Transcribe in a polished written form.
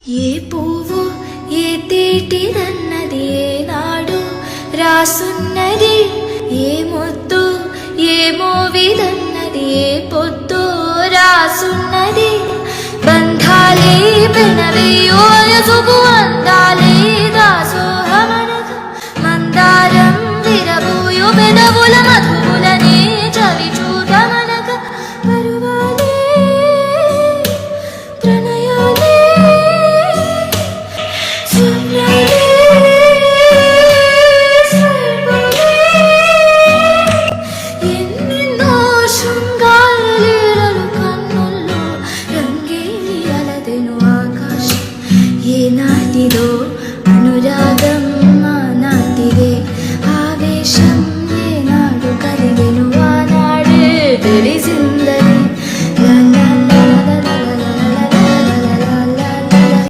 ఏ పువ్వు ఏ తేటిదన్నది ఏనాడు రాసున్నది, ఏ ముద్దు ఏ మోవిదన్నది ఏ పొద్దు రాసున్నది. బంధాలే పెనవే